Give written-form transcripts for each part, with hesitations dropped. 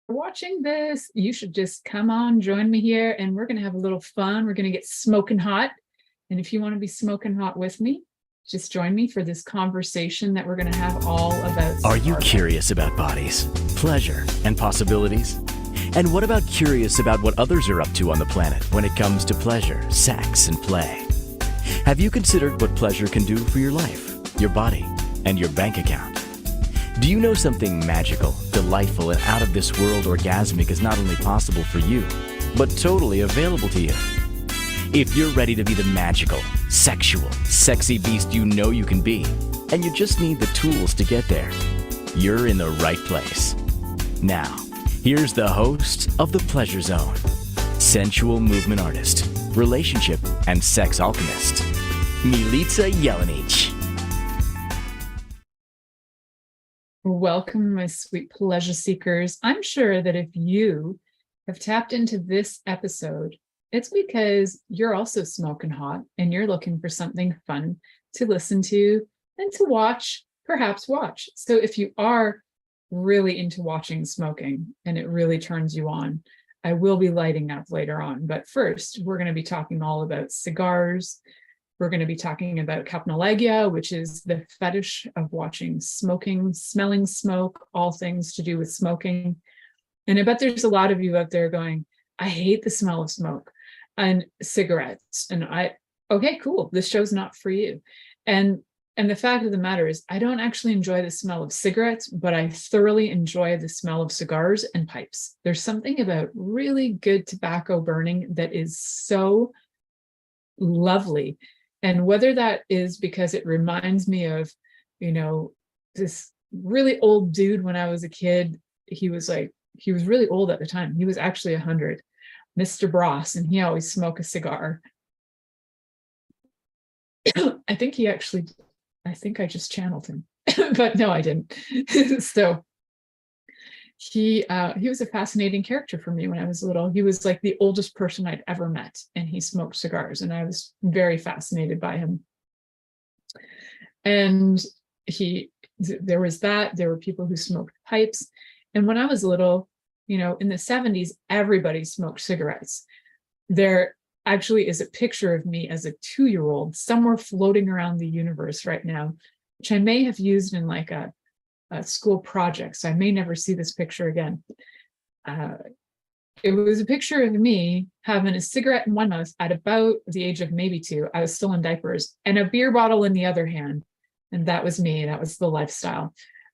watching this, you should just come on, join me here, and we're going to have a little fun. We're going to get smoking hot. And if you want to be smoking hot with me, just join me for this conversation that we're going to have all about. Are you curious about bodies, pleasure, and possibilities? And what about curious about what others are up to on the planet when it comes to pleasure, sex, and play? Have you considered what pleasure can do for your life, your body, and your bank account? Do you know something magical, delightful, and out of this world orgasmic is not only possible for you, but totally available to you? If you're ready to be the magical, sexual, sexy beast you know you can be, and you just need the tools to get there, you're in the right place. Now, here's the host of The Pleasure Zone, sensual movement artist, relationship and sex alchemist, Milica Jelenic. Welcome, my sweet pleasure seekers. I'm sure that if you have tapped into this episode, it's because you're also smoking hot and you're looking for something fun to listen to and to watch, perhaps watch. So if you are really into watching smoking and it really turns you on, I will be lighting up later on. But first, we're going to be talking all about cigars. We're going to be talking about capnolegia, which is the fetish of watching smoking, smelling smoke, all things to do with smoking. And I bet there's a lot of you out there going, I hate the smell of smoke and cigarettes. And okay, cool. This show's not for you. And the fact of the matter is, I don't actually enjoy the smell of cigarettes, but I thoroughly enjoy the smell of cigars and pipes. There's something about really good tobacco burning that is so lovely. And whether that is because it reminds me of, this really old dude when I was a kid. He was really old at the time. He was actually 100, Mr. Bross, and he always smoked a cigar. I think I just channeled him, but no, I didn't. So he was a fascinating character for me when I was little. He was like the oldest person I'd ever met, and he smoked cigars, and I was very fascinated by him. And there was that. There were people who smoked pipes, and when I was little, in the 70s, everybody smoked cigarettes. There actually is a picture of me as a 2-year-old somewhere floating around the universe right now, which I may have used in like a school project, so I may never see this picture again. It was a picture of me having a cigarette in one mouth at about the age of maybe 2. I was still in diapers, and a beer bottle in the other hand. And that was me. That was the lifestyle.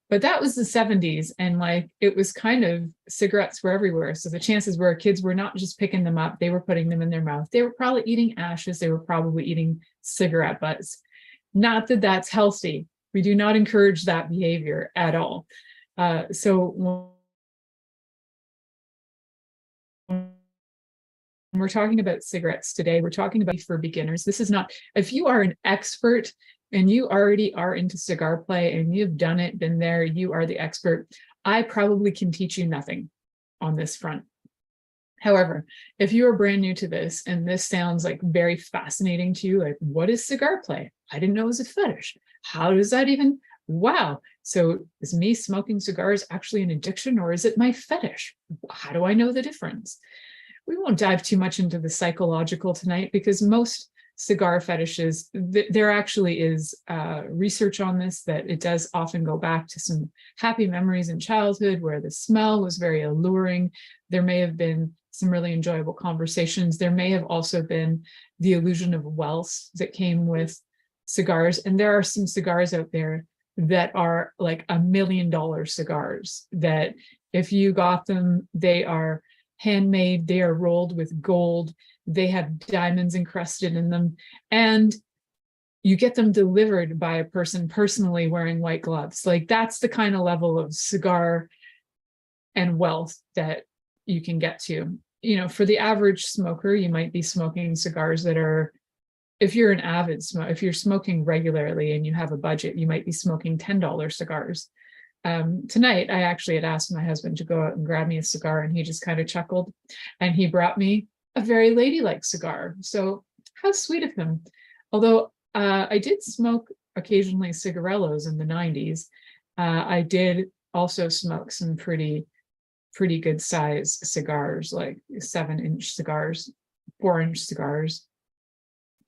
But that was the 70s, and it was kind of, cigarettes were everywhere. So the chances were kids were not just picking them up, they were putting them in their mouth. They were probably eating ashes. They were probably eating cigarette butts. Not that that's healthy. We do not encourage that behavior at all. So when we're talking about cigarettes today, we're talking about for beginners. This is not, if you are an expert and you already are into cigar play and you've done it, been there, you are the expert. I probably can teach you nothing on this front. However, if you are brand new to this and this sounds like very fascinating to you, like, what is cigar play? I didn't know it was a fetish. How does that even, wow. So is me smoking cigars actually an addiction, or is it my fetish? How do I know the difference? We won't dive too much into the psychological tonight, because most cigar fetishes, there actually is research on this, that it does often go back to some happy memories in childhood where the smell was very alluring. There may have been some really enjoyable conversations. There may have also been the illusion of wealth that came with cigars. And there are some cigars out there that are like $1 million cigars that if you got them, they are handmade, they are rolled with gold, they have diamonds encrusted in them, and you get them delivered by a person personally wearing white gloves. Like, that's the kind of level of cigar and wealth that you can get to. For the average smoker, you might be smoking cigars that are, if you're an avid smoker, if you're smoking regularly and you have a budget, you might be smoking $10 cigars. Tonight, I actually had asked my husband to go out and grab me a cigar, and he just kind of chuckled, and he brought me a very ladylike cigar. So how sweet of him. Although I did smoke occasionally cigarillos in the 90s, I did also smoke some pretty pretty good size cigars, like 7-inch cigars, 4-inch cigars.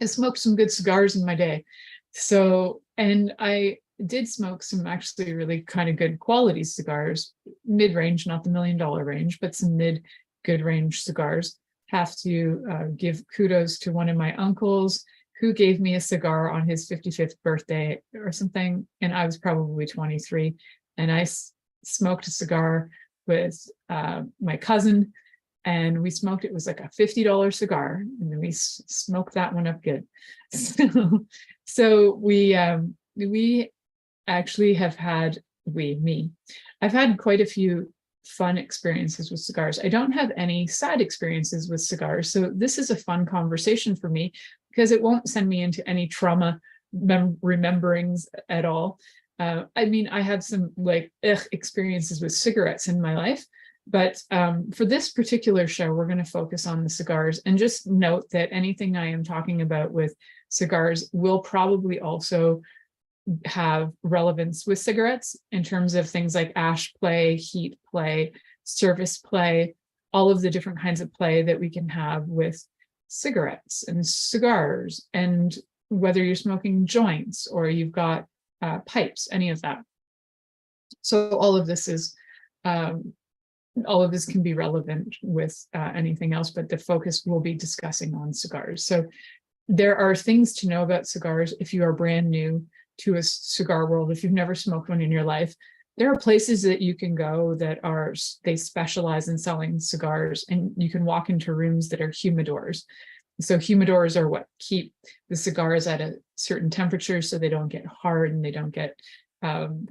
I smoked some good cigars in my day. So, and I did smoke some actually really kind of good quality cigars, mid-range, not the $1 million range, but some good range cigars. Have to give kudos to one of my uncles who gave me a cigar on his 55th birthday or something. And I was probably 23. And I smoked a cigar with my cousin, and we smoked, it was like a $50 cigar, and then we smoked that one up good. So we actually have had, I've had quite a few fun experiences with cigars. I don't have any sad experiences with cigars. So this is a fun conversation for me because it won't send me into any trauma rememberings at all. I mean, I have some like experiences with cigarettes in my life, but for this particular show, we're going to focus on the cigars. And just note that anything I am talking about with cigars will probably also have relevance with cigarettes in terms of things like ash play, heat play, surface play, all of the different kinds of play that we can have with cigarettes and cigars, and whether you're smoking joints or you've got pipes, any of that. So all of this can be relevant with anything else, but the focus will be discussing on cigars. So there are things to know about cigars if you are brand new to a cigar world. If you've never smoked one in your life, there are places that you can go that they specialize in selling cigars, and you can walk into rooms that are humidors. So humidors are what keep the cigars at a certain temperature so they don't get hard and they don't get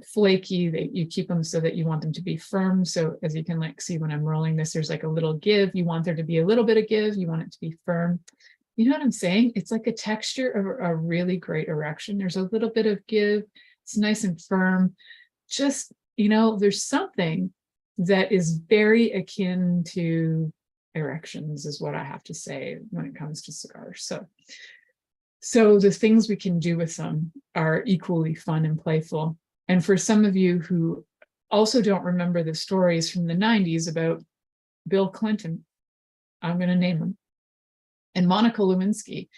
flaky. You keep them so that you want them to be firm. So as you can like see when I'm rolling this, there's like a little give. You want there to be a little bit of give. You want it to be firm. You know what I'm saying? It's like a texture of a really great erection. There's a little bit of give. It's nice and firm. Just, there's something that is very akin to erections is what I have to say when it comes to cigars. So the things we can do with them are equally fun and playful. And for some of you who also don't remember the stories from the 90s about Bill Clinton, I'm going to name him, and Monica Lewinsky.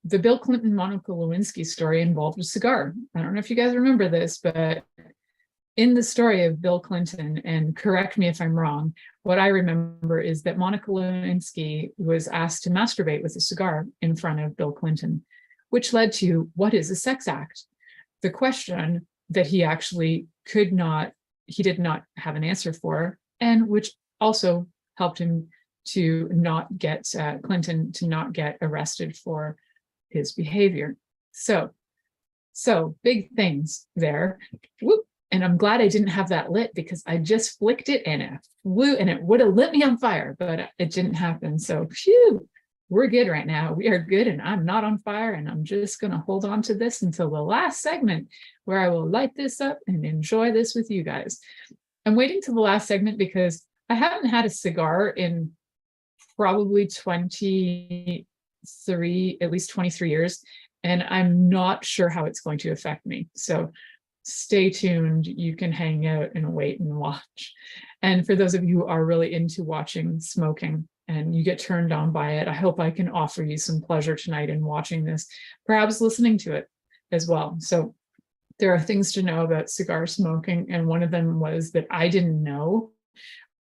The Bill Clinton Monica Lewinsky story involved a cigar. I don't know if you guys remember this, but in the story of Bill Clinton, and correct me if I'm wrong, what I remember is that Monica Lewinsky was asked to masturbate with a cigar in front of Bill Clinton, which led to, what is a sex act? The question that he actually did not have an answer for, and which also helped him to not get Clinton to not get arrested for his behavior. So big things there. Whoop. And I'm glad I didn't have that lit, because I just flicked it and it flew and it would have lit me on fire, but it didn't happen. So phew, we're good right now. We are good, and I'm not on fire, and I'm just going to hold on to this until the last segment where I will light this up and enjoy this with you guys. I'm waiting till the last segment because I haven't had a cigar in probably at least 23 years, and I'm not sure how it's going to affect me. So stay tuned. You can hang out and wait and watch. And for those of you who are really into watching smoking and you get turned on by it, I hope I can offer you some pleasure tonight in watching this, perhaps listening to it as well. So there are things to know about cigar smoking, and one of them was that I didn't know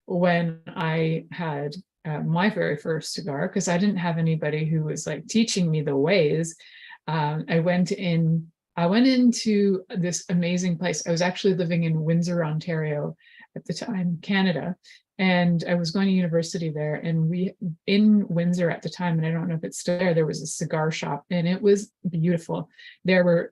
when I had my very first cigar, because I didn't have anybody who was like teaching me the ways. I went into this amazing place. I was actually living in Windsor, Ontario at the time, Canada, and I was going to university there. And in Windsor at the time, and I don't know if it's still there was a cigar shop, and it was beautiful. There were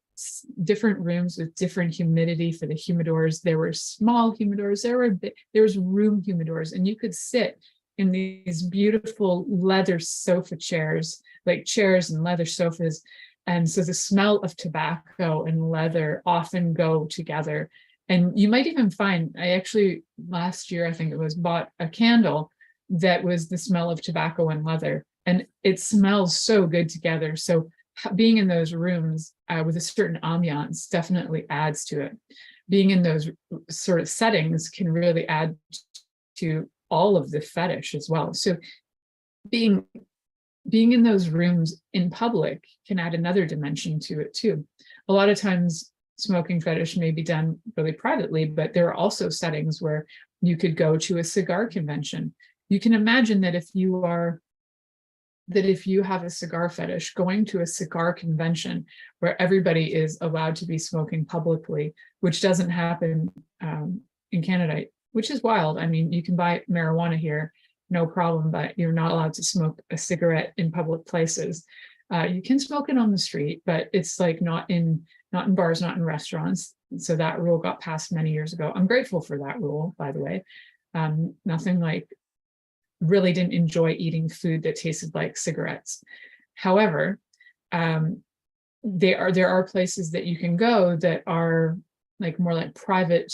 different rooms with different humidity for the humidors. There were small humidors. There was room humidors, and you could sit in these beautiful leather sofa chairs, like chairs and leather sofas. And so the smell of tobacco and leather often go together. And you might even find, I actually, last year, I think it was, bought a candle that was the smell of tobacco and leather. And it smells so good together. So being in those rooms with a certain ambiance definitely adds to it. Being in those sort of settings can really add to all of the fetish as well. So being in those rooms in public can add another dimension to it too. A lot of times smoking fetish may be done really privately, but there are also settings where you could go to a cigar convention. You can imagine that if you have a cigar fetish, going to a cigar convention where everybody is allowed to be smoking publicly, which doesn't happen in Canada, which is wild. I mean, you can buy marijuana here, no problem, but you're not allowed to smoke a cigarette in public places. You can smoke it on the street, but it's like not in bars, not in restaurants. So that rule got passed many years ago. I'm grateful for that rule, by the way. Nothing like, really didn't enjoy eating food that tasted like cigarettes. However, there are places that you can go that are like more like private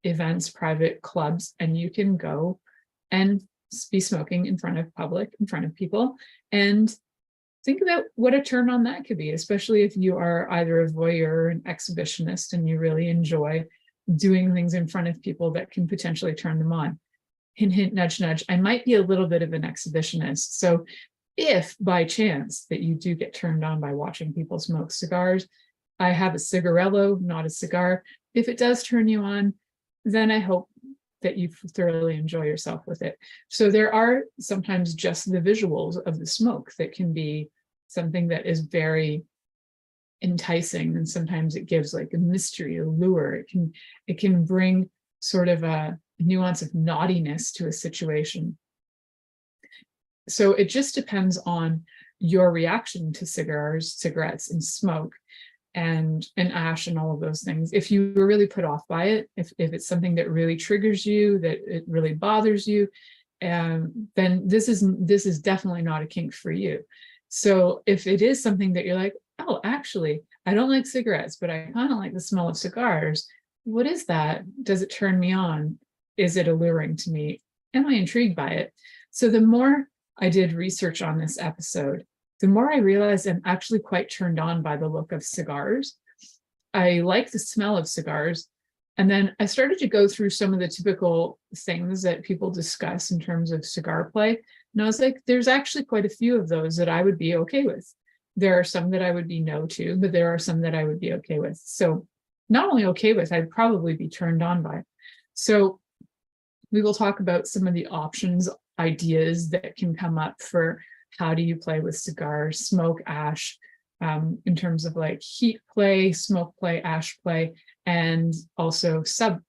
events, private clubs, and you can go and be smoking in front of people, and think about what a turn on that could be, especially if you are either a voyeur or an exhibitionist and you really enjoy doing things in front of people that can potentially turn them on. Hint, hint, nudge, nudge. I might be a little bit of an exhibitionist. So if by chance that you do get turned on by watching people smoke cigars, I have a cigarello, not a cigar. If it does turn you on, then I hope that you thoroughly enjoy yourself with it. So there are sometimes just the visuals of the smoke that can be something that is very enticing, and sometimes it gives like a mystery, a lure. It can bring sort of a nuance of naughtiness to a situation. So it just depends on your reaction to cigars, cigarettes, and smoke, and ash, and all of those things. If you were really put off by it, if it's something that really triggers you, that it really bothers you, then this is definitely not a kink for you. So if it is something that you're like, oh, actually, I don't like cigarettes, but I kind of like the smell of cigars. What is that? Does it turn me on? Is it alluring to me? Am I intrigued by it? So the more I did research on this episode, the more I realized I'm actually quite turned on by the look of cigars. I like the smell of cigars. And then I started to go through some of the typical things that people discuss in terms of cigar play. And I was like, there's actually quite a few of those that I would be okay with. There are some that I would be no to, but there are some that I would be okay with. So not only okay with, I'd probably be turned on by. So we will talk about some of the options, ideas that can come up for how do you play with cigars, smoke, ash, in terms of like heat play, smoke play, ash play, and also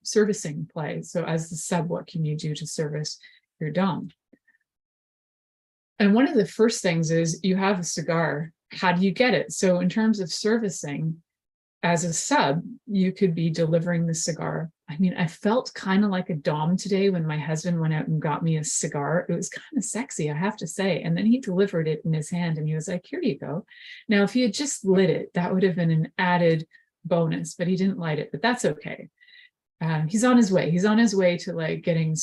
servicing play. So as the sub, what can you do to service your dom? And one of the first things is you have a cigar. How do you get it? So in terms of servicing, as a sub, you could be delivering the cigar. I mean, I felt kind of like a dom today when my husband went out and got me a cigar. It was kind of sexy, I have to say. And then he delivered it in his hand and he was like, here you go. Now, if he had just lit it, that would have been an added bonus, but he didn't light it, but that's okay. He's on his way. He's on his way to like getting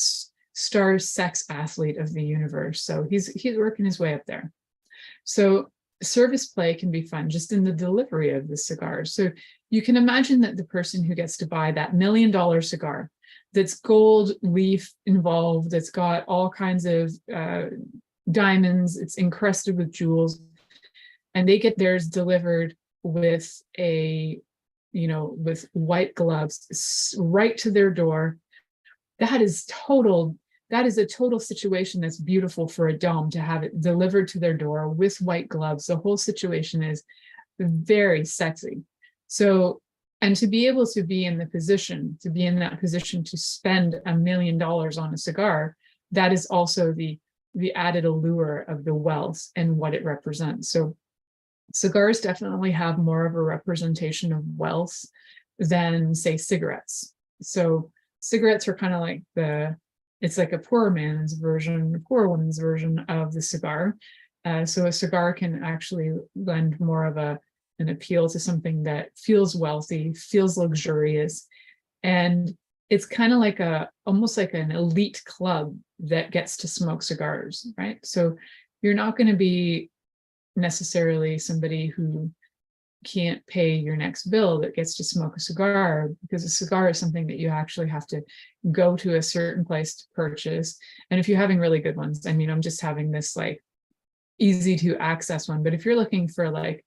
star sex athlete of the universe. So he's working his way up there. So service play can be fun just in the delivery of the cigars. So you can imagine that the person who gets to buy that $1 million cigar that's gold leaf involved, that's got all kinds of diamonds, it's encrusted with jewels, and they get theirs delivered with with white gloves right to their door. That is a total situation that's beautiful for a dom, to have it delivered to their door with white gloves. The whole situation is very sexy. So, and to be able to be in that position to spend $1 million on a cigar, that is also the added allure of the wealth and what it represents. So cigars definitely have more of a representation of wealth than, say, cigarettes. So cigarettes are kind of like it's like a poor woman's version of the cigar. So a cigar can actually lend more of an appeal to something that feels wealthy, feels luxurious. And it's kind of like almost like an elite club that gets to smoke cigars, right? So you're not going to be necessarily somebody who can't pay your next bill that gets to smoke a cigar, because a cigar is something that you actually have to go to a certain place to purchase. And if you're having really good ones, I mean, I'm just having this like easy to access one, but if you're looking for like,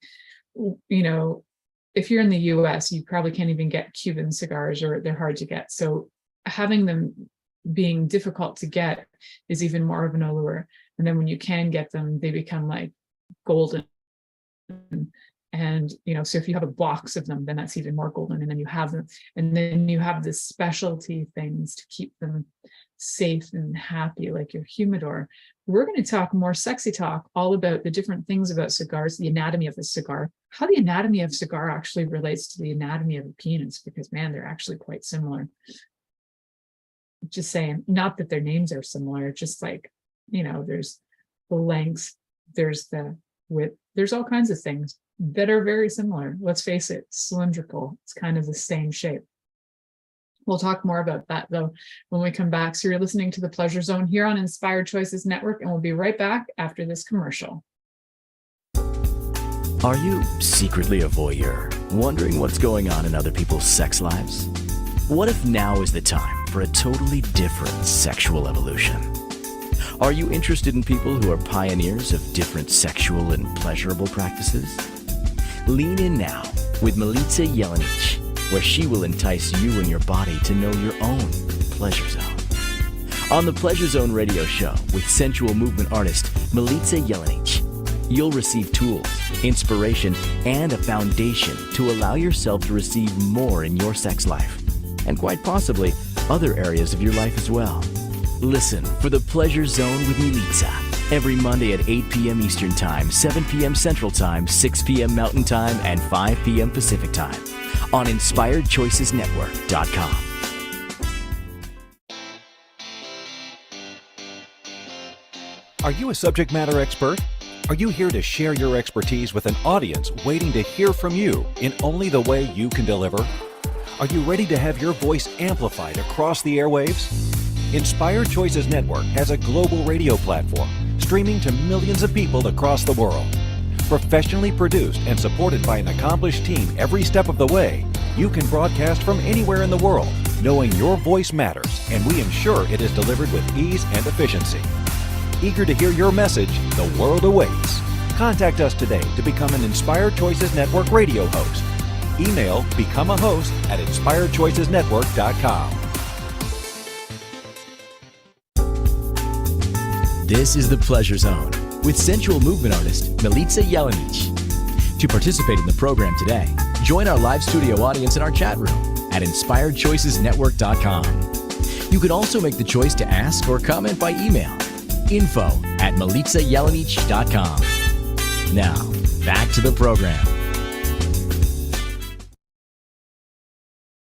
if you're in the US, you probably can't even get Cuban cigars, or they're hard to get. So having them being difficult to get is even more of an allure. And then when you can get them, they become like golden. And so if you have a box of them, then that's even more golden. And then you have them, and then you have the specialty things to keep them safe and happy, like your humidor. We're going to talk more sexy talk all about the different things about cigars, the anatomy of the cigar, how the anatomy of cigar actually relates to the anatomy of a penis, because man, they're actually quite similar. Just saying, not that their names are similar, just like, there's the lengths, there's the width, there's all kinds of things that are very similar. Let's face it, cylindrical, it's kind of the same shape. We'll talk more about that though when we come back. So you're listening to The Pleasure Zone here on Inspired Choices Network, and we'll be right back after this commercial. Are you secretly a voyeur, wondering what's going on in other people's sex lives? What if now is the time for a totally different sexual evolution? Are you interested in people who are pioneers of different sexual and pleasurable practices? Lean in now with Milica Jelenic, where she will entice you and your body to know your own pleasure zone. On the Pleasure Zone radio show with sensual movement artist Milica Jelenic, you'll receive tools, inspiration, and a foundation to allow yourself to receive more in your sex life, and quite possibly other areas of your life as well. Listen for The Pleasure Zone with Milica every Monday at 8 p.m. Eastern Time, 7 p.m. Central Time, 6 p.m. Mountain Time, and 5 p.m. Pacific Time on InspiredChoicesNetwork.com. Are you a subject matter expert? Are you here to share your expertise with an audience waiting to hear from you in only the way you can deliver? Are you ready to have your voice amplified across the airwaves? Inspired Choices Network has a global radio platform streaming to millions of people across the world. Professionally produced and supported by an accomplished team every step of the way, you can broadcast from anywhere in the world, knowing your voice matters, and we ensure it is delivered with ease and efficiency. Eager to hear your message, the world awaits. Contact us today to become an Inspired Choices Network radio host. Email become a host at inspiredchoicesnetwork.com. This is The Pleasure Zone with sensual movement artist Milica Jelenic. To participate in the program today, join our live studio audience in our chat room at inspiredchoicesnetwork.com. You can also make the choice to ask or comment by email, info@milicajelenic.com. Now, back to the program.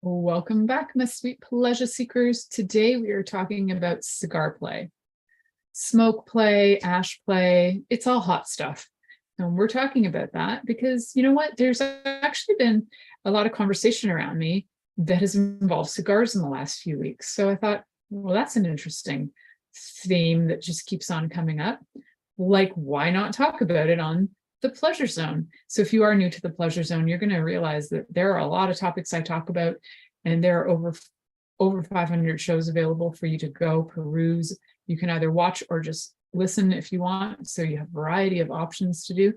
Welcome back, my sweet pleasure seekers. Today we are talking about cigar play. Smoke play, ash play, it's all hot stuff. And we're talking about that because you know what? There's actually been a lot of conversation around me that has involved cigars in the last few weeks. So I thought, well, that's an interesting theme that just keeps on coming up. Like, why not talk about it on the Pleasure Zone? So if you are new to the Pleasure Zone, you're going to realize that there are a lot of topics I talk about, and there are over 500 shows available for you to go peruse. You can either watch or just listen if you want. So you have a variety of options to do.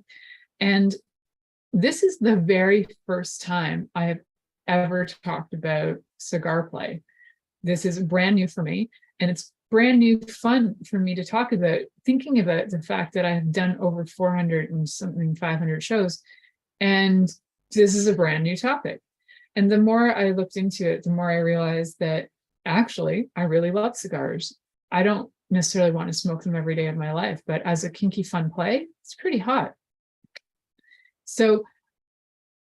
And this is the very first time I have ever talked about cigar play. This is brand new for me, and it's brand new fun for me to talk about, thinking about the fact that I have done over 400 and something 500 shows, and this is a brand new topic. And the more I looked into it, the more I realized that actually I really love cigars. I don't necessarily want to smoke them every day of my life, but as a kinky fun play, it's pretty hot. So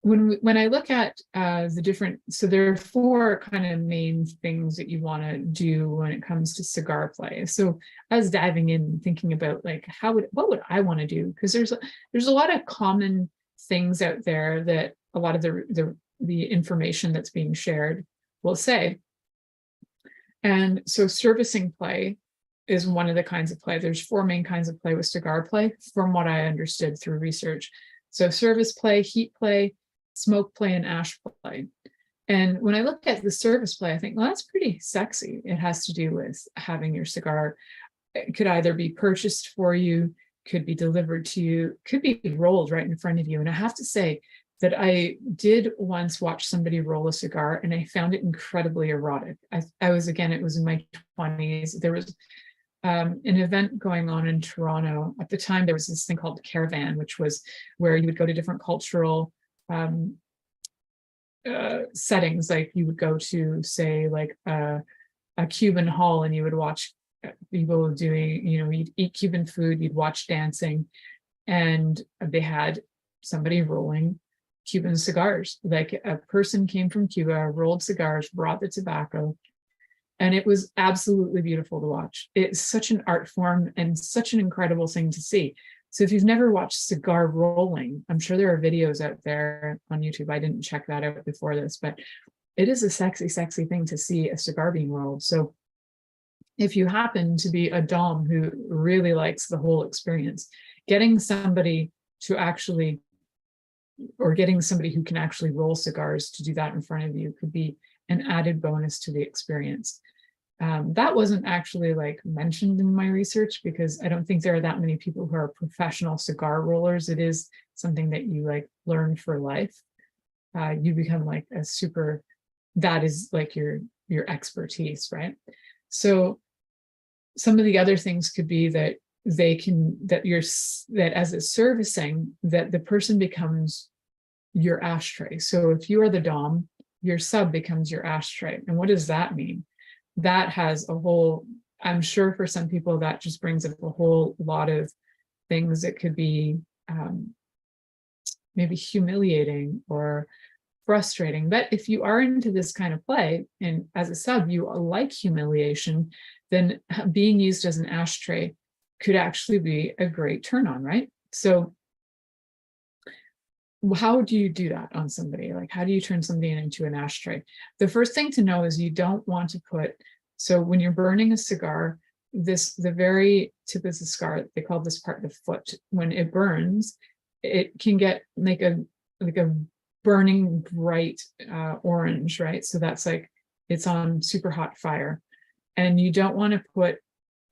when I look at the different, so there are four kind of main things that you want to do when it comes to cigar play. So I was diving in and thinking about like, what would I want to do? Because there's a lot of common things out there that a lot of the information that's being shared will say. And so servicing play is one of the kinds of play. There's four main kinds of play with cigar play, from what I understood through research. So service play, heat play, smoke play and ash play. And when I look at the service play, I think, well, that's pretty sexy. It has to do with having your cigar. It could either be purchased for you, could be delivered to you, could be rolled right in front of you. And I have to say that I did once watch somebody roll a cigar, and I found it incredibly erotic. I was, again, it was in my 20s. There was an event going on in Toronto. At the time, there was this thing called the Caravan, which was where you would go to different cultural settings. Like you would go to, say, like a Cuban hall, and you would watch people doing, you'd eat Cuban food, you'd watch dancing, and they had somebody rolling Cuban cigars. Like a person came from Cuba, rolled cigars, brought the tobacco, and it was absolutely beautiful to watch. It's such an art form and such an incredible thing to see. So if you've never watched cigar rolling, I'm sure there are videos out there on YouTube. I didn't check that out before this, but it is a sexy, sexy thing to see a cigar being rolled. So if you happen to be a dom who really likes the whole experience, getting somebody to actually, or getting somebody who can actually roll cigars to do that in front of you could be an added bonus to the experience. That wasn't actually like mentioned in my research, because I don't think there are that many people who are professional cigar rollers. It is something that you like learn for life. You become like a super, that is like your expertise, right? So some of the other things could be that that as it's servicing, that the person becomes your ashtray. So if you are the dom, your sub becomes your ashtray. And what does that mean? That has a whole, I'm sure for some people that just brings up a whole lot of things. It could be maybe humiliating or frustrating. But if you are into this kind of play, and as a sub you like humiliation, then being used as an ashtray could actually be a great turn on, right? So how do you do that on somebody? Like, how do you turn somebody into an ashtray? The first thing to know is you don't want to put, so when you're burning a cigar, the very tip of the cigar, they call this part the foot. When it burns, it can get like a burning bright orange, right? So that's like, it's on super hot fire. And you don't want to put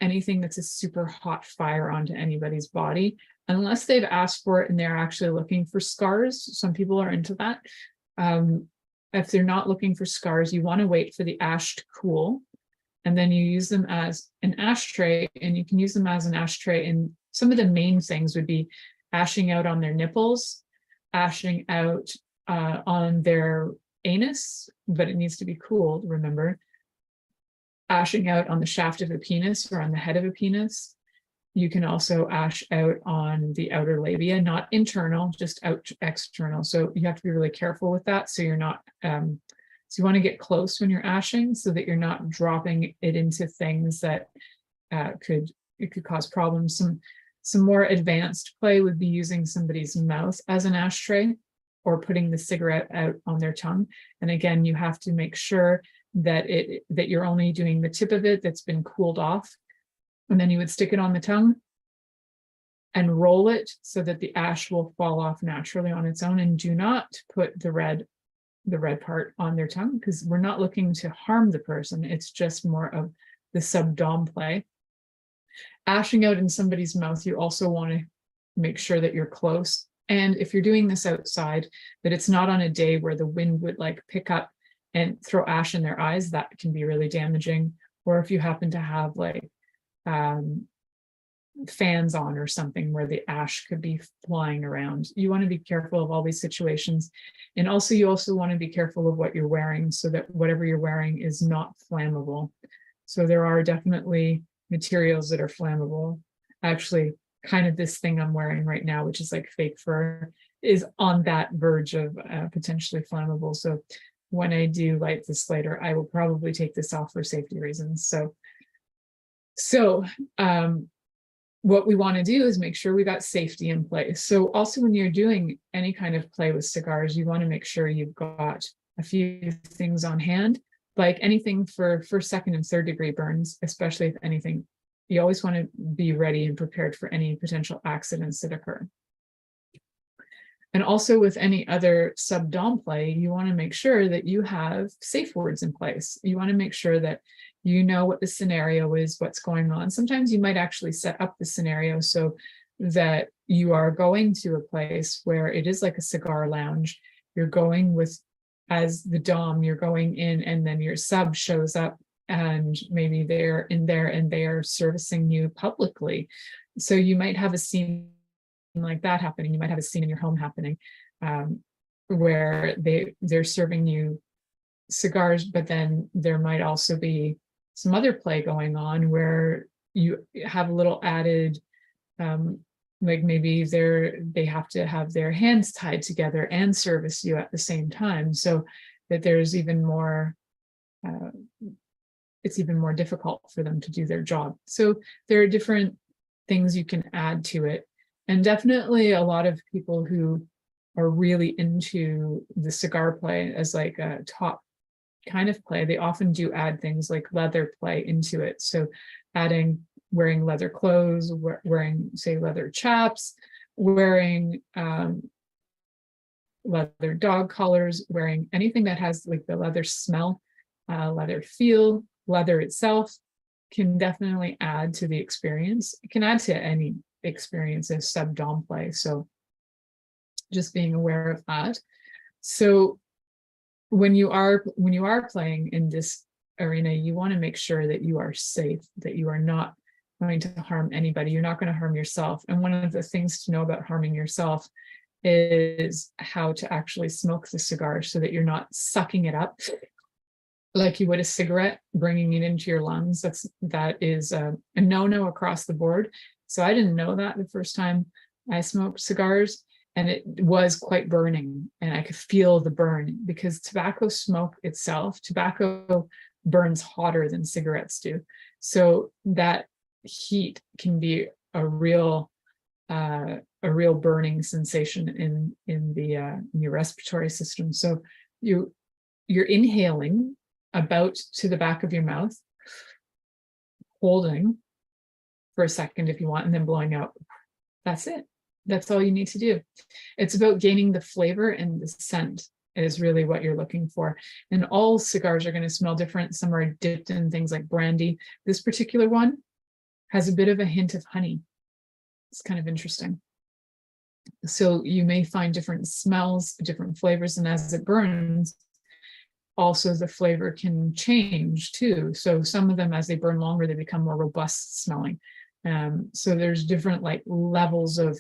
anything that's a super hot fire onto anybody's body unless they've asked for it and they're actually looking for scars. Some people are into that. If they're not looking for scars, you want to wait for the ash to cool, and then you use them as an ashtray. And you can use them as an ashtray, and some of the main things would be ashing out on their nipples, ashing out on their anus, but it needs to be cooled, remember. Ashing out on the shaft of a penis or on the head of a penis. You can also ash out on the outer labia, not internal, just out external. So you have to be really careful with that. So you're not, so you want to get close when you're ashing so that you're not dropping it into things that could cause problems. Some more advanced play would be using somebody's mouth as an ashtray or putting the cigarette out on their tongue. And again, you have to make sure that you're only doing the tip of it that's been cooled off. And then you would stick it on the tongue and roll it so that the ash will fall off naturally on its own. And do not put the red part on their tongue, because we're not looking to harm the person. It's just more of the sub-dom play. Ashing out in somebody's mouth, you also want to make sure that you're close. And if you're doing this outside, that it's not on a day where the wind would like pick up and throw ash in their eyes. That can be really damaging. Or if you happen to have like fans on or something where the ash could be flying around. You want to be careful of all these situations. And also, you also want to be careful of what you're wearing so that whatever you're wearing is not flammable. So there are definitely materials that are flammable. Actually, kind of this thing I'm wearing right now, which is like fake fur, is on that verge of potentially flammable. So when I do light this later, I will probably take this off for safety reasons. So what we want to do is make sure we got safety in place. So also when you're doing any kind of play with cigars, you want to make sure you've got a few things on hand, like anything for first, second, and third degree burns, especially if anything, you always want to be ready and prepared for any potential accidents that occur. And also with any other sub-dom play, you want to make sure that you have safe words in place. You want to make sure that you know what the scenario is, what's going on. Sometimes you might actually set up the scenario so that you are going to a place where it is like a cigar lounge. You're going with, as the dom, you're going in, and then your sub shows up, and maybe they're in there and they are servicing you publicly. So you might have a scene like that happening. You might have a scene in your home happening, where they're serving you cigars, but then there might also be some other play going on where you have a little added, like maybe they have to have their hands tied together and service you at the same time, so that there's even more, it's even more difficult for them to do their job. So there are different things you can add to it. And definitely a lot of people who are really into the cigar play as like a top kind of play, they often do add things like leather play into it. So wearing leather clothes, wearing, say, leather chaps, wearing leather dog collars, wearing anything that has like the leather smell, leather feel. Leather itself can definitely add to the experience. It can add to any experience as sub-dom play. So just being aware of that. So when you are playing in this arena, you want to make sure that you are safe, that you are not going to harm anybody. You're not going to harm yourself. And one of the things to know about harming yourself is how to actually smoke the cigar so that you're not sucking it up like you would a cigarette, bringing it into your lungs. That is a no-no across the board. So I didn't know that the first time I smoked cigars, and it was quite burning, and I could feel the burn because tobacco smoke itself, tobacco burns hotter than cigarettes do. So that heat can be a real burning sensation in your respiratory system. So you're inhaling about to the back of your mouth, holding for a second if you want, and then blowing out. That's it. That's all you need to do. It's about gaining the flavor, and the scent is really what you're looking for. And all cigars are going to smell different. Some are dipped in things like brandy. This particular one has a bit of a hint of honey. It's kind of interesting. So you may find different smells, different flavors, and as it burns, also the flavor can change too. So some of them, as they burn longer, they become more robust smelling. So there's different like levels of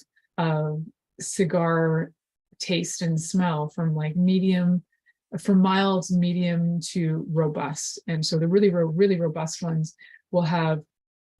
cigar taste and smell, from like mild, medium to robust. And so the really robust ones will have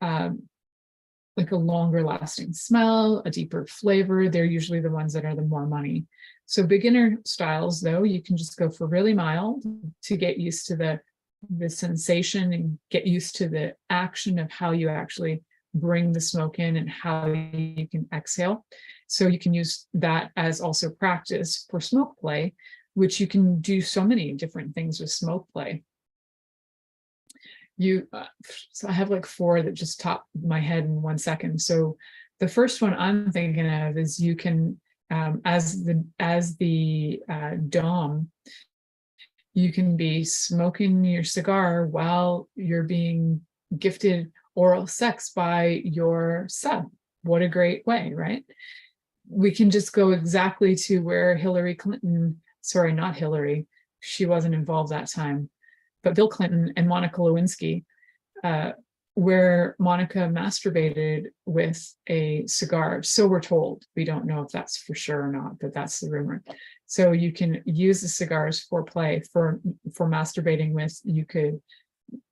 like a longer lasting smell, a deeper flavor. They're usually the ones that are the more money. So beginner styles, though, you can just go for really mild to get used to the sensation and get used to the action of how you actually bring the smoke in and how you can exhale. So you can use that as also practice for smoke play, which you can do so many different things with smoke play. So I have like 4 that just top my head in 1 second. So the first one I'm thinking of is you can, as the dom, you can be smoking your cigar while you're being gifted oral sex by your sub. What a great way, right? We can just go exactly to where Hillary Clinton, sorry, not Hillary, she wasn't involved that time, but Bill Clinton and Monica Lewinsky, where Monica masturbated with a cigar. So we're told. We don't know if that's for sure or not, but that's the rumor. So you can use the cigars for play, for masturbating with. You could,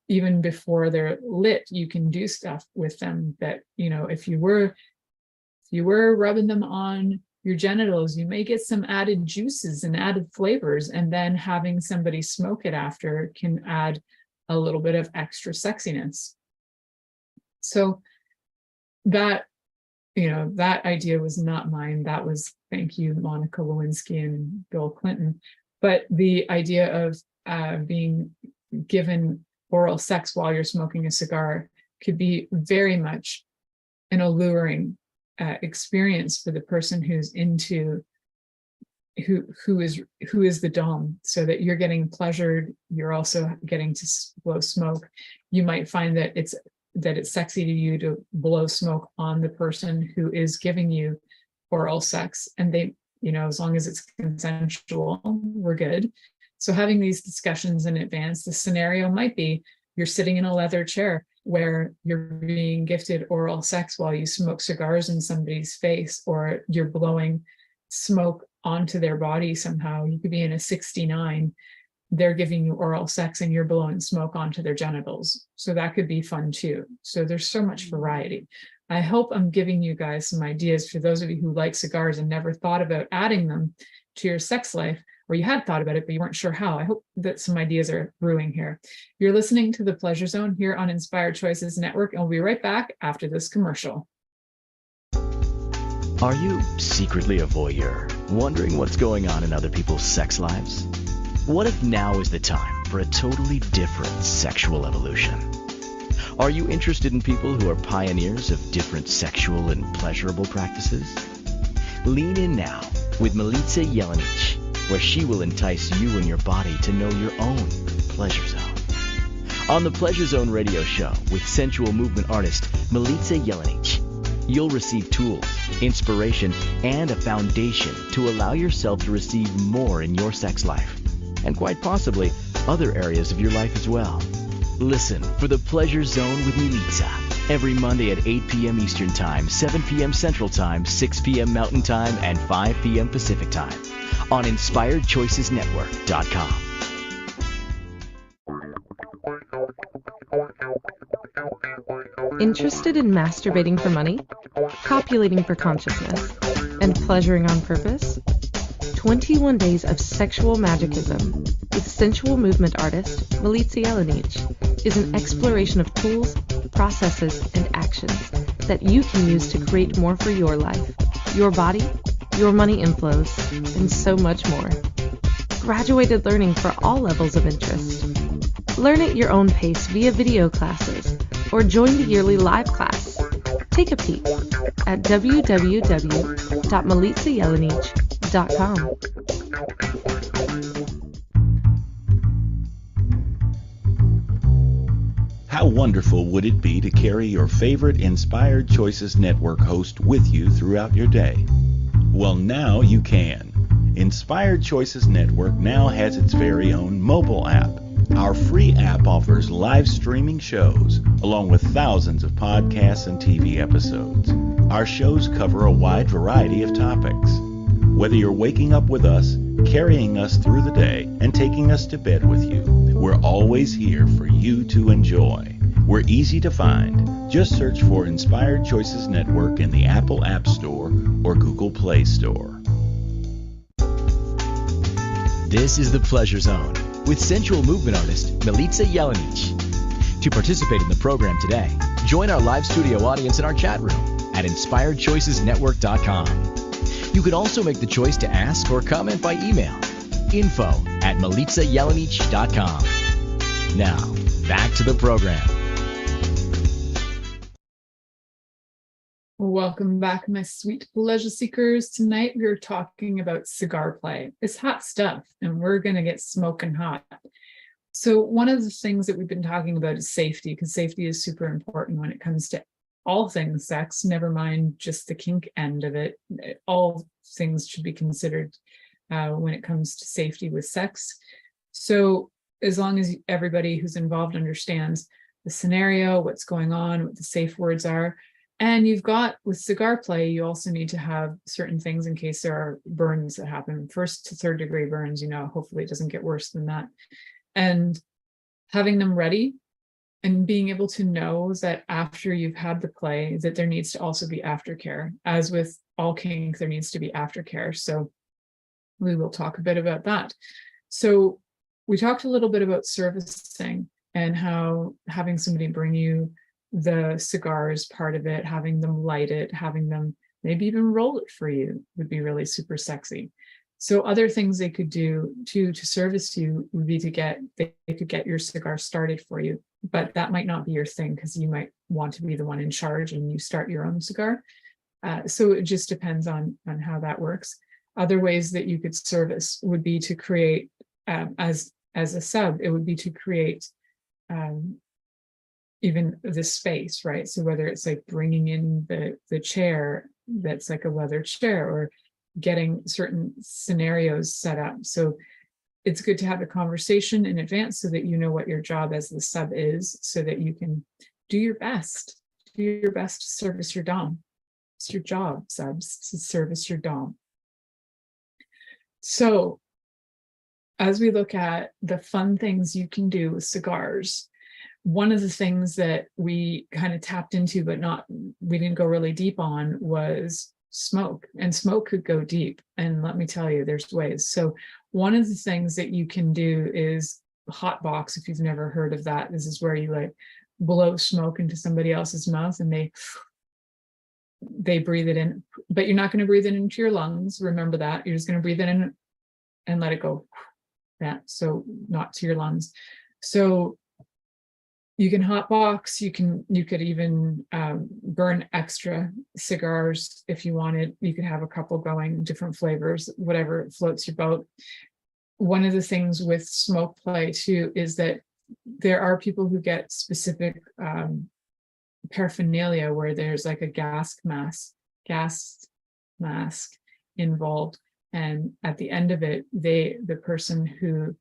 even before they're lit, you can do stuff with them that, if you were rubbing them on your genitals, you may get some added juices and added flavors, and then having somebody smoke it after can add a little bit of extra sexiness. So that idea was not mine. That was, thank you, Monica Lewinsky and Bill Clinton. But the idea of being given oral sex while you're smoking a cigar could be very much an alluring experience for the person who's into who is the dom, so that you're getting pleasured, you're also getting to blow smoke. You might find that it's sexy to you to blow smoke on the person who is giving you oral sex, and they, as long as it's consensual, we're good. So having these discussions in advance. The scenario might be you're sitting in a leather chair where you're being gifted oral sex while you smoke cigars in somebody's face, or you're blowing smoke onto their body somehow. You could be in a 69, they're giving you oral sex and you're blowing smoke onto their genitals. So that could be fun too. So there's so much variety. I hope I'm giving you guys some ideas for those of you who like cigars and never thought about adding them to your sex life, or you had thought about it, but you weren't sure how. I hope that some ideas are brewing here. You're listening to The Pleasure Zone here on Inspired Choices Network, and we'll be right back after this commercial. Are you secretly a voyeur, wondering what's going on in other people's sex lives? What if now is the time for a totally different sexual evolution? Are you interested in people who are pioneers of different sexual and pleasurable practices? Lean in now with Milica Jelenic, where she will entice you and your body to know your own pleasure zone. On the Pleasure Zone radio show with sensual movement artist Milica Jelenic, you'll receive tools, inspiration, and a foundation to allow yourself to receive more in your sex life, and quite possibly other areas of your life as well. Listen for The Pleasure Zone with Milica every Monday at 8 p.m. Eastern Time, 7 p.m. Central Time, 6 p.m. Mountain Time, and 5 p.m. Pacific Time on InspiredChoicesNetwork.com. Interested in masturbating for money, copulating for consciousness, and pleasuring on purpose? 21 Days of Sexual Magicism with sensual movement artist Milica Jelenic is an exploration of tools, processes, and actions that you can use to create more for your life, your body, your money inflows, and so much more. Graduated learning for all levels of interest. Learn at your own pace via video classes or join the yearly live class. Take a peek at www.milicajelenic.com. How wonderful would it be to carry your favorite Inspired Choices Network host with you throughout your day? Well, now you can. Inspired Choices Network now has its very own mobile app. Our free app offers live streaming shows, along with thousands of podcasts and TV episodes. Our shows cover a wide variety of topics. Whether you're waking up with us, carrying us through the day, and taking us to bed with you, we're always here for you to enjoy. We're easy to find. Just search for Inspired Choices Network in the Apple App Store or Google Play Store. This is The Pleasure Zone with sensual movement artist Milica Jelenic. To participate in the program today, join our live studio audience in our chat room at InspiredChoicesNetwork.com. You can also make the choice to ask or comment by email, info@MilicaJelenic.com. Now, back to the program. Welcome back, my sweet pleasure seekers. Tonight we're talking about cigar play. It's hot stuff, and we're going to get smoking hot. So one of the things that we've been talking about is safety, because safety is super important when it comes to all things sex, never mind just the kink end of it. All things should be considered when it comes to safety with sex. So as long as everybody who's involved understands the scenario, what's going on, what the safe words are, and you've got, with cigar play, you also need to have certain things in case there are burns that happen, 1st to 3rd degree burns, hopefully it doesn't get worse than that. And having them ready and being able to know that after you've had the play, that there needs to also be aftercare. As with all kink, there needs to be aftercare. So we will talk a bit about that. So we talked a little bit about servicing and how having somebody bring you the cigar is part of it, having them light it, having them maybe even roll it for you would be really super sexy. So other things they could do to service you would be they could get your cigar started for you, but that might not be your thing because you might want to be the one in charge and you start your own cigar. So it just depends on how that works. Other ways that you could service would be to create, as a sub, it would be to create even the space, right? So whether it's like bringing in the chair that's like a leather chair, or getting certain scenarios set up. So it's good to have a conversation in advance so that you know what your job as the sub is, so that you can do your best to service your dom. It's your job, subs, to service your dom. So as we look at the fun things you can do with cigars, one of the things that we kind of tapped into, but we didn't go really deep on, was smoke. And smoke could go deep. And let me tell you, there's ways. So one of the things that you can do is hot box. If you've never heard of that, this is where you like blow smoke into somebody else's mouth and they breathe it in, but you're not going to breathe it into your lungs. Remember that. You're just going to breathe it in and let it go. Yeah. So not to your lungs. So you can hotbox, you could even burn extra cigars if you wanted. You could have a couple going, different flavors, whatever floats your boat. One of the things with smoke play too is that there are people who get specific paraphernalia where there's like a gas mask involved, and at the end of it, the person who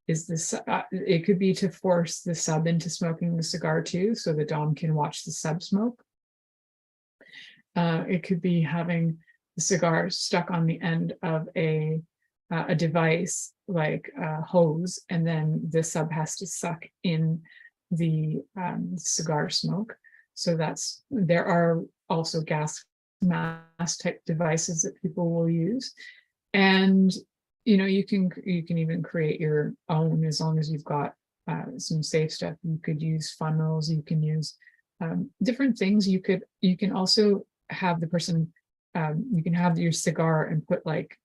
is this, it could be to force the sub into smoking the cigar too, so the dom can watch the sub smoke. It could be having the cigar stuck on the end of a device like a hose, and then the sub has to suck in the cigar smoke. So there are also gas mask type devices that people will use. And you can even create your own, as long as you've got some safe stuff. You could use funnels, you can use different things. You can also have the person, you can have your cigar and put like,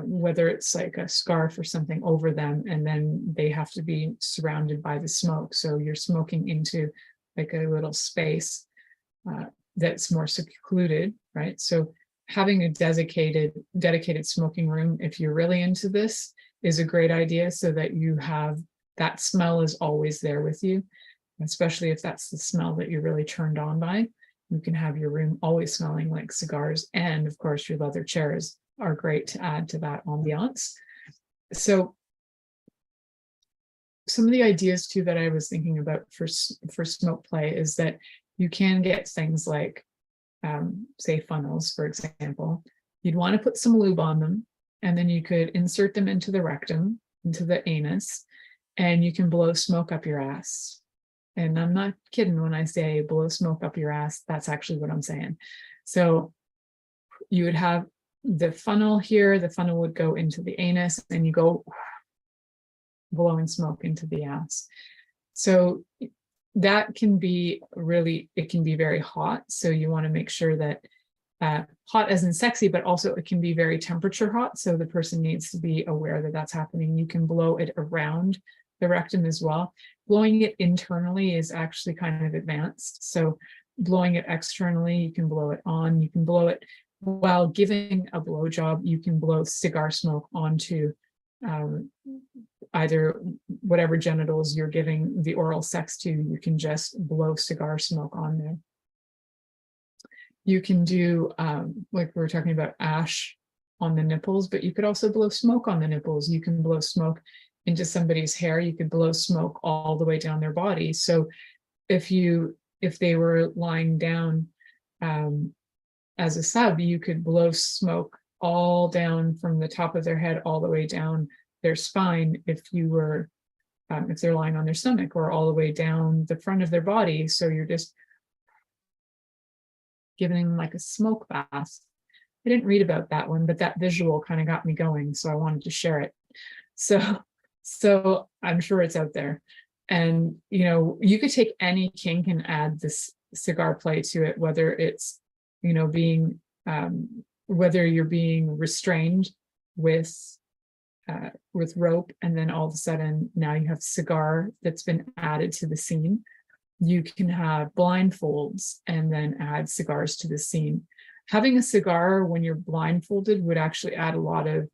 whether it's like a scarf or something over them, and then they have to be surrounded by the smoke. So you're smoking into like a little space that's more secluded, right? So having a dedicated smoking room, if you're really into this, is a great idea, so that you have that smell is always there with you, especially if that's the smell that you're really turned on by. You can have your room always smelling like cigars, and of course your leather chairs are great to add to that ambiance. So some of the ideas too that I was thinking about for smoke play is that you can get things like say funnels, for example. You'd want to put some lube on them, and then you could insert them into the rectum, into the anus, and you can blow smoke up your ass. And I'm not kidding when I say blow smoke up your ass. That's actually what I'm saying. So you would have the funnel here, the funnel would go into the anus, and you go blowing smoke into the ass. So that can be it can be very hot. So you want to make sure that hot as in sexy, but also it can be very temperature hot. So the person needs to be aware that that's happening. You can blow it around the rectum as well. Blowing it internally is actually kind of advanced. So blowing it externally, you can blow it on, you can blow it while giving a blowjob, you can blow cigar smoke onto either whatever genitals you're giving the oral sex to. You can just blow cigar smoke on there. You can do, like we were talking about, ash on the nipples, but you could also blow smoke on the nipples. You can blow smoke into somebody's hair. You could blow smoke all the way down their body. So if they were lying down as a sub, you could blow smoke all down from the top of their head all the way down their spine if they're lying on their stomach, or all the way down the front of their body. So you're just giving them like a smoke bath. I didn't read about that one, but that visual kind of got me going, so I wanted to share it. So I'm sure it's out there. And you could take any kink and add this cigar play to it, whether it's being whether you're being restrained with rope, and then all of a sudden now you have cigar that's been added to the scene. You can have blindfolds and then add cigars to the scene. having a cigar when you're blindfolded would actually add a lot of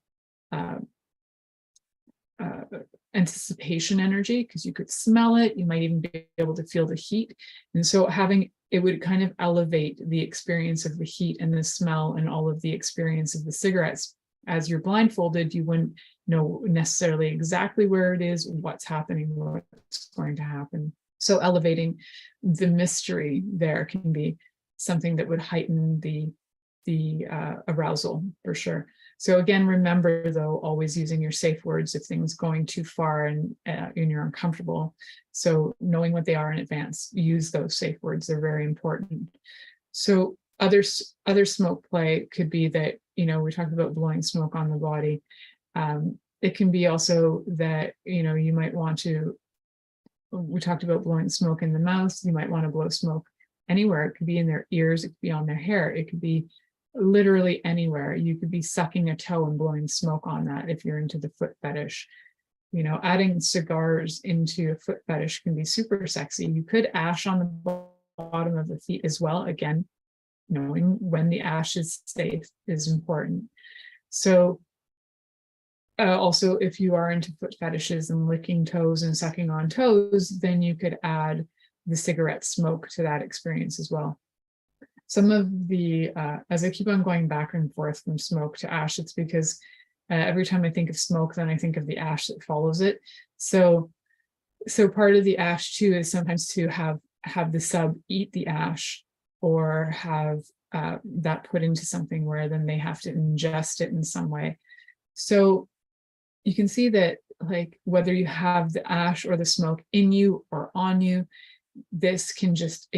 anticipation energy, because you could smell it, you might even be able to feel the heat. And so having it would kind of elevate the experience of the heat and the smell and all of the experience of the cigarettes. As you're blindfolded, you wouldn't know necessarily exactly where it is, what's happening, what's going to happen. So elevating the mystery there can be something that would heighten the arousal for sure. So again, remember though, always using your safe words if things going too far and you're uncomfortable. So knowing what they are in advance, use those safe words. They're very important. So other smoke play could be that, you know, we talked about blowing smoke on the body. It can be also that, you know, you might want to, we talked about blowing smoke in the mouth. You might want to blow smoke anywhere. It could be in their ears, it could be on their hair, it could be literally anywhere. You could be sucking a toe and blowing smoke on that if you're into the foot fetish. You know, adding cigars into a foot fetish can be super sexy. You could ash on the bottom of the feet as well. Again, knowing when the ash is safe is important. So also, if you are into foot fetishes and licking toes and sucking on toes, then you could add the cigarette smoke to that experience as well. Some of the, as I keep on going back and forth from smoke to ash, it's because every time I think of smoke, then I think of the ash that follows it. So part of the ash too is sometimes to have the sub eat the ash, or have that put into something where then they have to ingest it in some way. So you can see that, like, whether you have the ash or the smoke in you or on you, this can just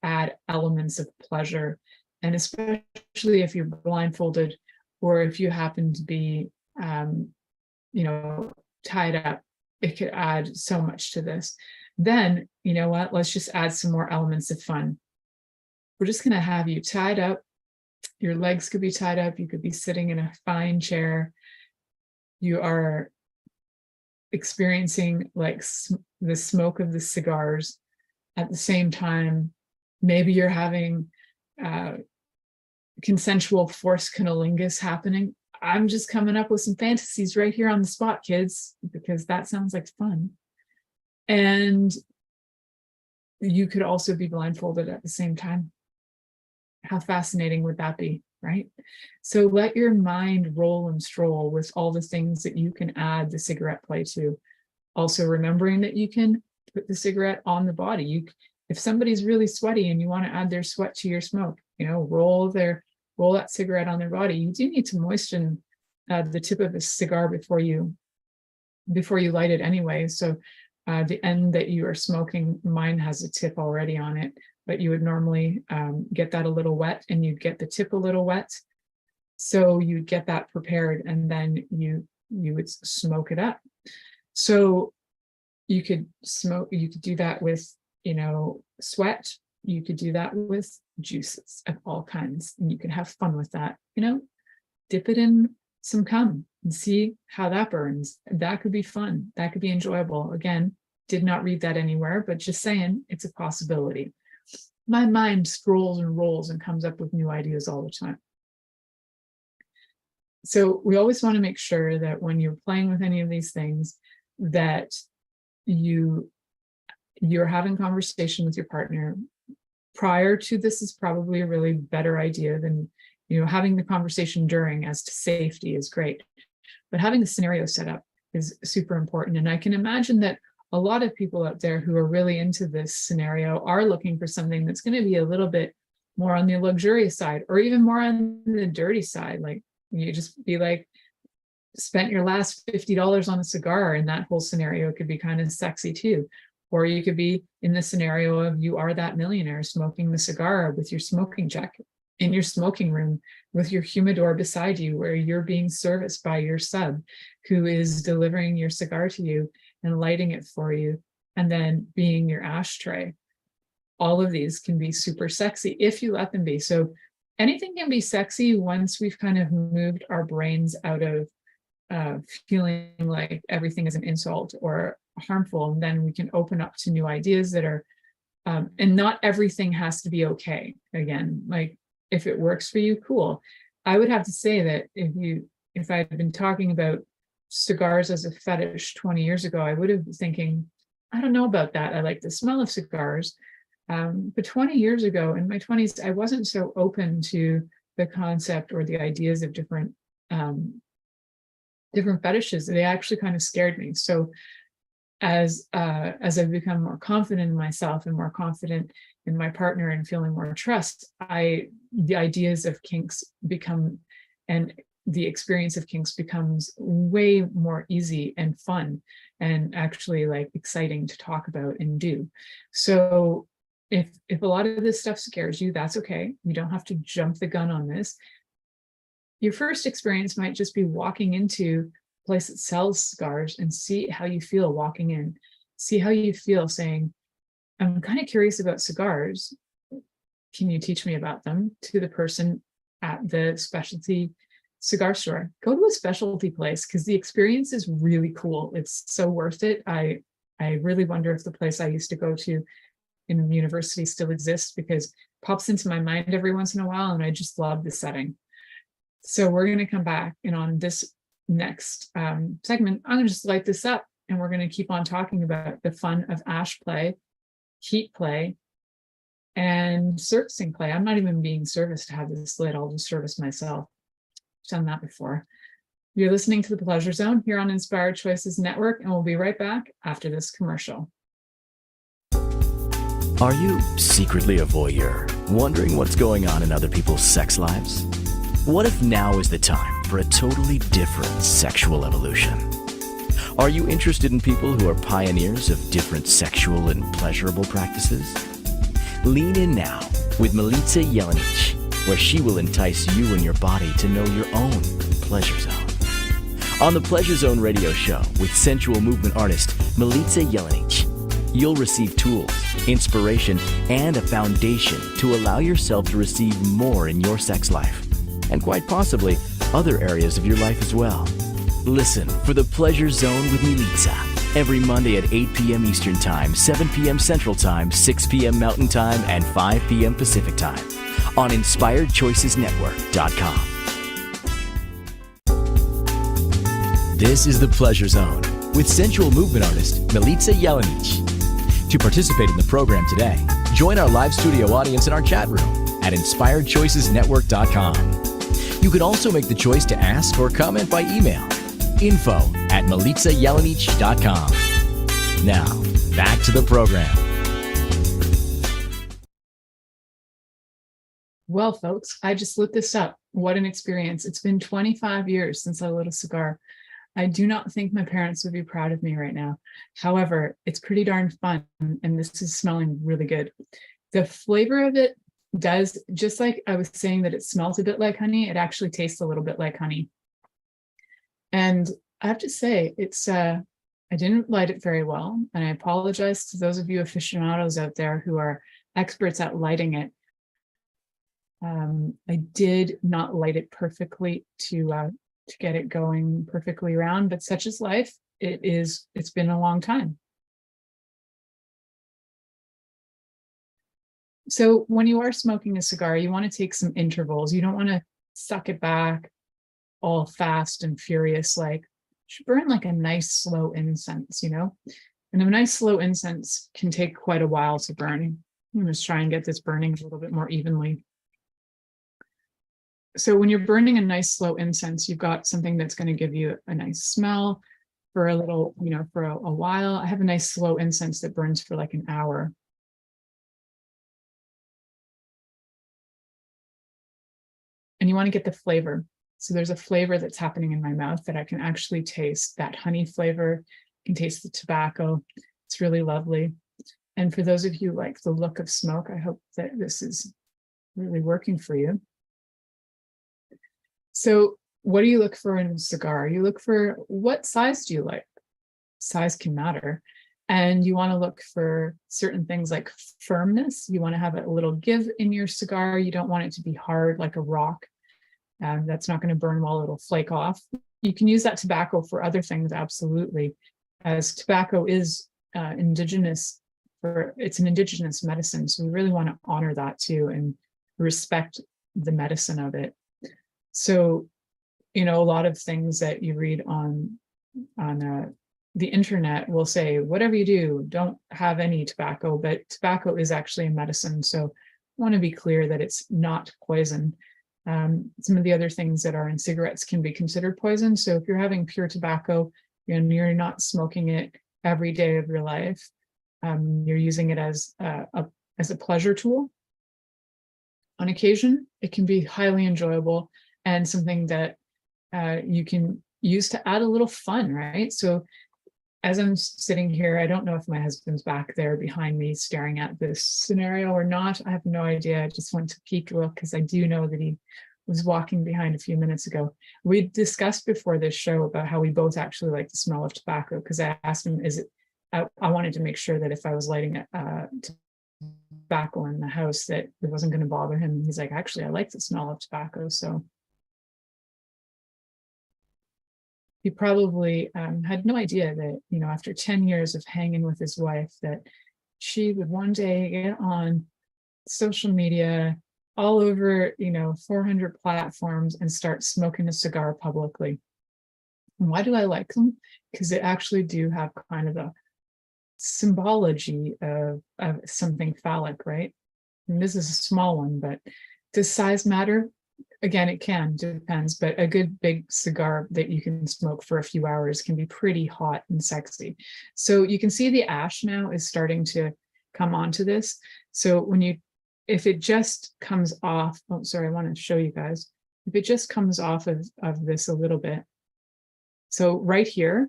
add elements of pleasure. And especially if you're blindfolded, or if you happen to be you know, tied up, it could add so much to this. Then, you know what, let's just add some more elements of fun. We're just going to have you tied up. Your legs could be tied up, you could be sitting in a fine chair. You are experiencing like the smoke of the cigars. At the same time, maybe you're having consensual forced cunnilingus happening. I'm just coming up with some fantasies right here on the spot, kids, because that sounds like fun. And you could also be blindfolded at the same time. How fascinating would that be, right? So let your mind roll and stroll with all the things that you can add the cigarette play to. Also remembering that you can put the cigarette on the body. If somebody's really sweaty and you want to add their sweat to your smoke, you know, roll that cigarette on their body. You do need to moisten the tip of the cigar before you light it anyway. So the end that you are smoking, mine has a tip already on it, but you would normally get that a little wet, and you'd get the tip a little wet. So you'd get that prepared, and then you would smoke it up. So you could do that with, you know, sweat. You could do that with juices of all kinds, and you can have fun with that. You know, dip it in some cum and see how that burns. That could be fun. That could be enjoyable. Again, did not read that anywhere, but just saying, it's a possibility. My mind scrolls and rolls and comes up with new ideas all the time. So we always want to make sure that when you're playing with any of these things, that you're having conversation with your partner prior to this is probably a really better idea than, you know, having the conversation during as to safety is great, but having the scenario set up is super important. And I can imagine that a lot of people out there who are really into this scenario are looking for something that's going to be a little bit more on the luxurious side, or even more on the dirty side. Like, you just be like, spent your last $50 on a cigar, and that whole scenario could be kind of sexy too. Or you could be in the scenario of you are that millionaire smoking the cigar with your smoking jacket in your smoking room with your humidor beside you, where you're being serviced by your sub who is delivering your cigar to you and lighting it for you, and then being your ashtray. All of these can be super sexy if you let them be. So anything can be sexy once we've kind of moved our brains out of feeling like everything is an insult or harmful, and then we can open up to new ideas that are and not everything has to be okay. Again, like, if it works for you, cool. I would have to say that if I had been talking about cigars as a fetish 20 years ago, I would have been thinking, I don't know about that. I like the smell of cigars. But 20 years ago, in my 20s, I wasn't so open to the concept or the ideas of different fetishes. They actually kind of scared me. So as I've become more confident in myself and more confident in my partner and feeling more trust, the ideas of kinks become, and the experience of kinks becomes way more easy and fun and actually like exciting to talk about and do. So if a lot of this stuff scares you, that's okay. You don't have to jump the gun on this. Your first experience might just be walking into a place that sells cigars and see how you feel walking in. See how you feel saying, I'm kind of curious about cigars. Can you teach me about them? To the person at the specialty cigar store. Go to a specialty place because the experience is really cool. It's so worth it. I really wonder if the place I used to go to in university still exists, because it pops into my mind every once in a while and I just love the setting. So we're going to come back, and on this next segment, I'm going to just light this up and we're going to keep on talking about the fun of ash play, heat play, and servicing play. I'm not even being serviced to have this lit. I'll just service myself. I've done that before. You're listening to The Pleasure Zone here on Inspired Choices Network, and we'll be right back after this commercial. Are you secretly a voyeur, wondering what's going on in other people's sex lives? What if now is the time for a totally different sexual evolution? Are you interested in people who are pioneers of different sexual and pleasurable practices? Lean in now with Milica Jelenic, where she will entice you and your body to know your own pleasure zone. On the Pleasure Zone radio show with sensual movement artist Milica Jelenic, you'll receive tools, inspiration, and a foundation to allow yourself to receive more in your sex life, and quite possibly other areas of your life as well. Listen for The Pleasure Zone with Milica every Monday at 8 p.m. Eastern Time, 7 p.m. Central Time, 6 p.m. Mountain Time, and 5 p.m. Pacific Time on InspiredChoicesNetwork.com. This is The Pleasure Zone with sensual movement artist Milica Jelenic. To participate in the program today, join our live studio audience in our chat room at InspiredChoicesNetwork.com. You can also make the choice to ask or comment by email, info@MilicaJelenic.com. Now, back to the program. Well, folks, I just lit this up. What an experience. It's been 25 years since I lit a cigar. I do not think my parents would be proud of me right now. However, it's pretty darn fun, and this is smelling really good. The flavor of it does, just like I was saying that it smells a bit like honey, it actually tastes a little bit like honey. And I have to say, I didn't light it very well, and I apologize to those of you aficionados out there who are experts at lighting it. I did not light it perfectly to get it going perfectly around, but such is life. It's been a long time. So when you are smoking a cigar, you want to take some intervals. You don't want to suck it back all fast and furious. Like, you should burn like a nice slow incense, and a nice slow incense can take quite a while to burn. I'm just try and get this burning a little bit more evenly. So when you're burning a nice slow incense, you've got something that's going to give you a nice smell for a little, for a while. I have a nice slow incense that burns for like an hour. And you want to get the flavor. So there's a flavor that's happening in my mouth that I can actually taste, that honey flavor. I can taste the tobacco. It's really lovely. And for those of you who like the look of smoke, I hope that this is really working for you. So what do you look for in a cigar? You look for, what size do you like? Size can matter. And you want to look for certain things like firmness. You want to have a little give in your cigar. You don't want it to be hard like a rock. That's not going to burn well. It'll flake off. You can use that tobacco for other things, absolutely, as tobacco is indigenous. It's an indigenous medicine. So we really want to honor that too and respect the medicine of it. So, a lot of things that you read on the internet will say, whatever you do, don't have any tobacco, but tobacco is actually a medicine. So I want to be clear that it's not poison. Some of the other things that are in cigarettes can be considered poison. So if you're having pure tobacco and you're not smoking it every day of your life, you're using it as a pleasure tool. On occasion, it can be highly enjoyable and something that you can use to add a little fun, right? So as I'm sitting here, I don't know if my husband's back there behind me staring at this scenario or not. I have no idea. I just went to peek a look because I do know that he was walking behind a few minutes ago. We discussed before this show about how we both actually like the smell of tobacco, because I asked him, I wanted to make sure that if I was lighting tobacco in the house that it wasn't going to bother him. And he's like, actually, I like the smell of tobacco. So he probably had no idea that, after 10 years of hanging with his wife, that she would one day get on social media all over, 400 platforms and start smoking a cigar publicly. And why do I like them? Because they actually do have kind of a symbology of something phallic, right? And this is a small one, but does size matter? Again, it depends, but a good big cigar that you can smoke for a few hours can be pretty hot and sexy. So you can see the ash now is starting to come onto this. So if it just comes off, I want to show you guys. If it just comes off of this a little bit. So right here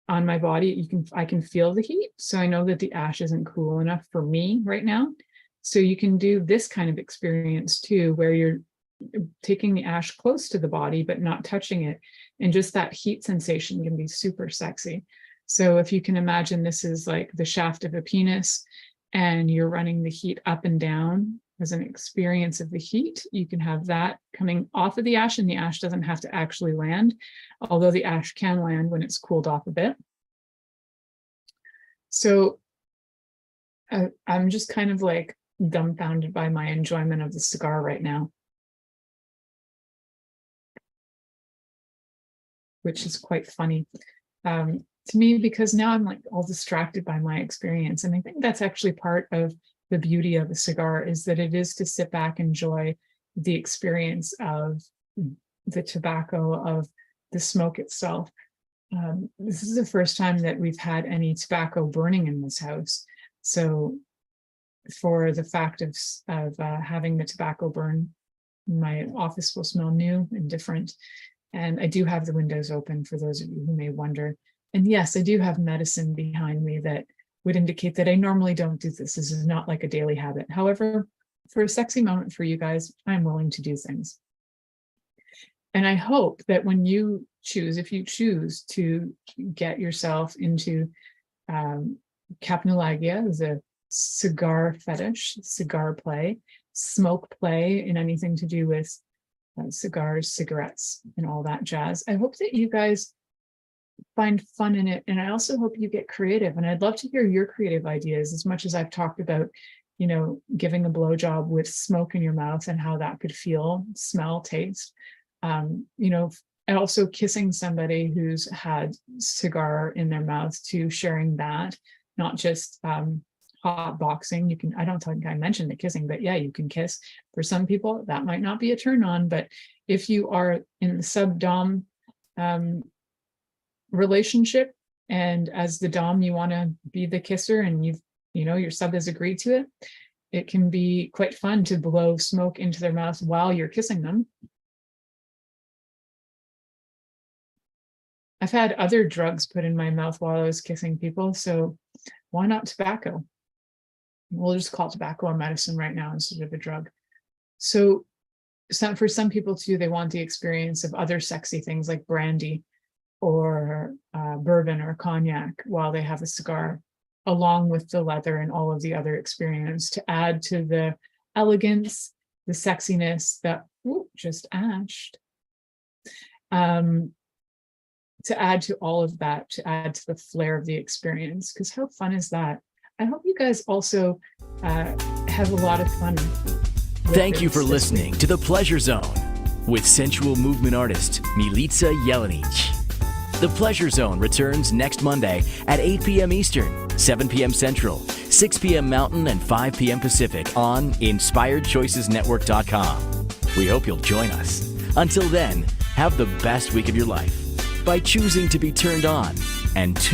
on my body, I can feel the heat. So I know that the ash isn't cool enough for me right now. So you can do this kind of experience too, where you're taking the ash close to the body but not touching it, and just that heat sensation can be super sexy. So if you can imagine, this is like the shaft of a penis and you're running the heat up and down as an experience of the heat, you can have that coming off of the ash, and the ash doesn't have to actually land, although the ash can land when it's cooled off a bit. So I'm just kind of like dumbfounded by my enjoyment of the cigar right now, which is quite funny to me, because now I'm like all distracted by my experience. And I think that's actually part of the beauty of a cigar, is that it is to sit back, enjoy the experience of the tobacco, of the smoke itself. This is the first time that we've had any tobacco burning in this house. So for the fact of having the tobacco burn, my office will smell new and different. And I do have the windows open for those of you who may wonder. And yes, I do have medicine behind me that would indicate that I normally don't do this. This is not like a daily habit. However, for a sexy moment for you guys, I'm willing to do things. And I hope that when you choose, if you choose to get yourself into capnolagia, as a cigar fetish, cigar play, smoke play, and anything to do with cigars, cigarettes, and all that jazz, I hope that you guys find fun in it. And I also hope you get creative. And I'd love to hear your creative ideas, as much as I've talked about, giving a blowjob with smoke in your mouth and how that could feel, smell, taste. And also kissing somebody who's had cigar in their mouth, to sharing that, not just hot boxing. I don't think I mentioned the kissing, but yeah, you can kiss. For some people, that might not be a turn on, but if you are in the sub-dom relationship, and as the dom, you want to be the kisser, and your sub has agreed to it, it can be quite fun to blow smoke into their mouth while you're kissing them. I've had other drugs put in my mouth while I was kissing people, so why not tobacco? We'll just call tobacco a medicine right now instead of a drug. So for some people too, they want the experience of other sexy things like brandy or bourbon or cognac while they have a cigar, along with the leather and all of the other experience, to add to the elegance, the sexiness that just ashed. To add to all of that, to add to the flair of the experience, because how fun is that? I hope you guys also have a lot of fun Thank you this for this listening week. to The Pleasure Zone with sensual movement artist Milica Jelenic. The Pleasure Zone returns next Monday at 8 p.m. Eastern, 7 p.m. Central, 6 p.m. Mountain, and 5 p.m. Pacific on InspiredChoicesNetwork.com. We hope you'll join us. Until then, have the best week of your life by choosing to be turned on and tuned